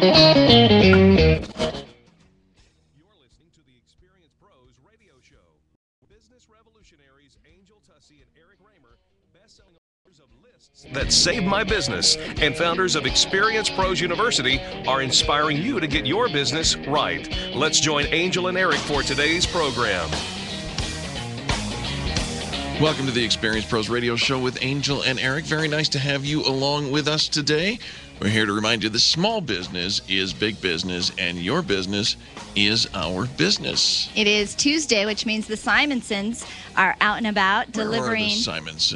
listening to the Experience Pros radio show. Business revolutionaries Angel Tussey and Eric Raymer, best-selling authors of Lists That Saved My Business, and founders of Experience Pros University, are inspiring you to get your business right. Let's join Angel and Eric for today's program. Welcome to the Experience Pros radio show with Angel and Eric. Very nice to have you along with us today. We're here to remind you that small business is big business, and your business is our business. It is Tuesday, which means the Simonsons are out and about delivering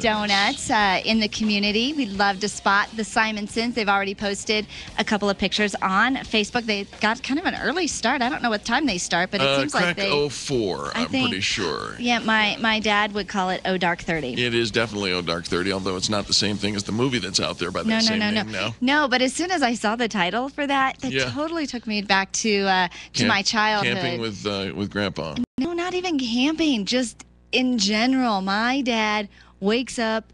donuts in the community. We'd love to spot the Simonsons. They've already posted a couple of pictures on Facebook. They got kind of an early start. I don't know what time they start, but it seems like they... 04, I'm pretty sure. Yeah, my dad would call it Oh Dark 30. It is definitely Oh Dark 30, although it's not the same thing as the movie that's out there by that same name now. No, but as soon as I saw the title for that, totally took me back to my childhood. Camping with Grandpa. No, not even camping, just in general. My dad wakes up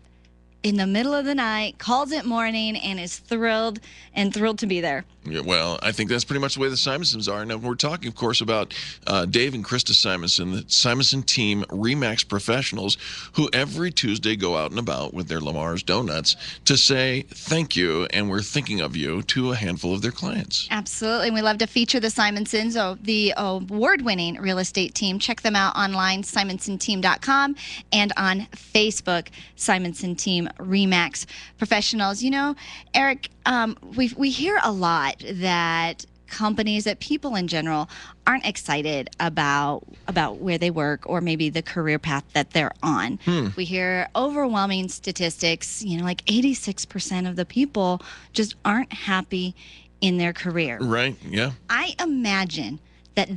in the middle of the night, calls it morning, and is thrilled to be there. Yeah, well, I think that's pretty much the way the Simonsons are. Now, we're talking, of course, about Dave and Krista Simonson, the Simonson team RE/MAX professionals, who every Tuesday go out and about with their Lamar's Donuts to say thank you, and we're thinking of you, to a handful of their clients. Absolutely. And we love to feature the Simonsons, the award-winning real estate team. Check them out online, simonsonteam.com, and on Facebook, Simonson Team RE/MAX professionals. You know, Eric, we hear a lot that companies, that people in general aren't excited about where they work or maybe the career path that they're on. We hear overwhelming statistics, like 86% of the people just aren't happy in their career. Right, yeah. I imagine that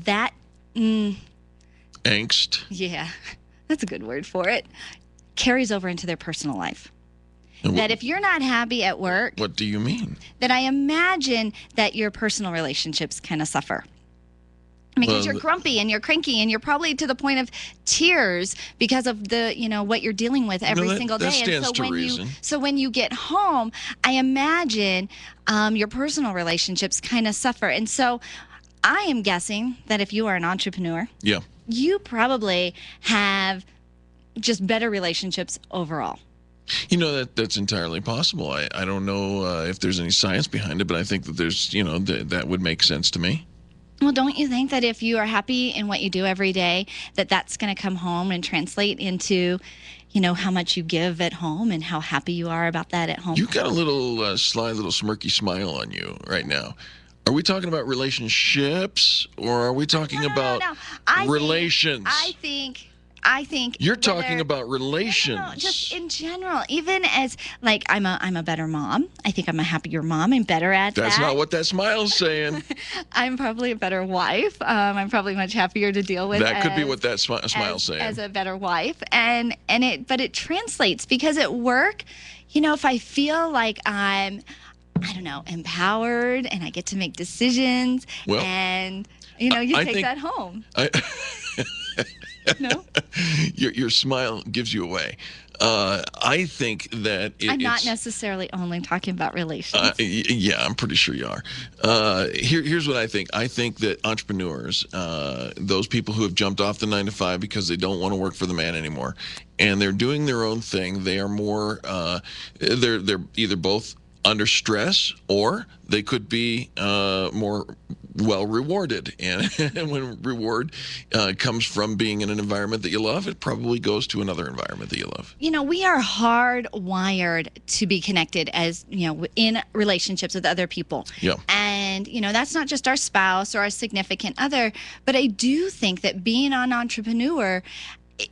angst. Yeah, that's a good word for it. Carries over into their personal life. That if you're not happy at work... What do you mean? That I imagine that your personal relationships kind of suffer. Because you're grumpy and you're cranky and you're probably to the point of tears because of the, what you're dealing with every single day. That stands to reason. So when you get home, I imagine your personal relationships kind of suffer. And so I am guessing that if you are an entrepreneur, you probably have just better relationships overall. That's entirely possible. I don't know if there's any science behind it, but I think that there's, that would make sense to me. Well, don't you think that if you are happy in what you do every day, that's going to come home and translate into, how much you give at home and how happy you are about that at home? You got a little sly, little smirky smile on you right now. Are we talking about relationships or are we talking about relations? I think you're talking about relations. No, just in general. Even as I'm a better mom. I think I'm a happier mom. I'm better at that. That's not what that smile's saying. I'm probably a better wife. I'm probably much happier to deal with. That could be what that smile's saying. As a better wife, but it translates because at work, if I feel like I'm, empowered and I get to make decisions, and you take that home. No? Your smile gives you away. I think that I'm not necessarily only talking about relations. Yeah, I'm pretty sure you are. Here's what I think. I think that entrepreneurs, those people who have jumped off the 9-to-5 because they don't want to work for the man anymore, and they're doing their own thing, they are more, they're either both under stress or they could be more well rewarded. And when reward comes from being in an environment that you love, it probably goes to another environment that you love. We are hardwired to be connected as, in relationships with other people. Yeah. And, that's not just our spouse or our significant other, but I do think that being an entrepreneur,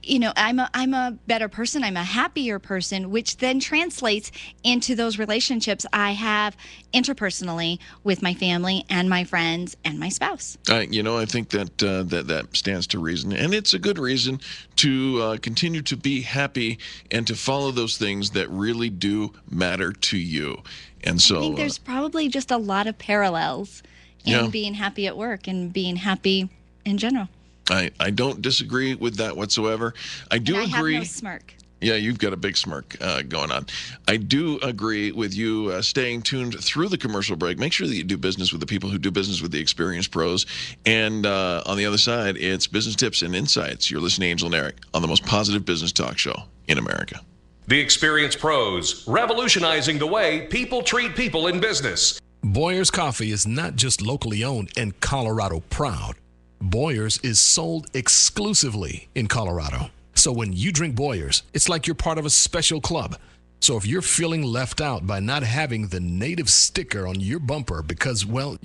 I'm a better person. I'm a happier person, which then translates into those relationships I have interpersonally with my family and my friends and my spouse. I think that stands to reason, and it's a good reason to continue to be happy and to follow those things that really do matter to you. And so I think there's probably just a lot of parallels in being happy at work and being happy in general. I don't disagree with that whatsoever. I do agree. I have no smirk. Yeah, you've got a big smirk going on. I do agree with you staying tuned through the commercial break. Make sure that you do business with the people who do business with the experienced pros. And on the other side, it's business tips and insights. You're listening to Angel and Eric on the most positive business talk show in America. The Experienced Pros, revolutionizing the way people treat people in business. Boyer's Coffee is not just locally owned and Colorado proud. Boyer's is sold exclusively in Colorado. So when you drink Boyer's, it's like you're part of a special club. So if you're feeling left out by not having the native sticker on your bumper because, well,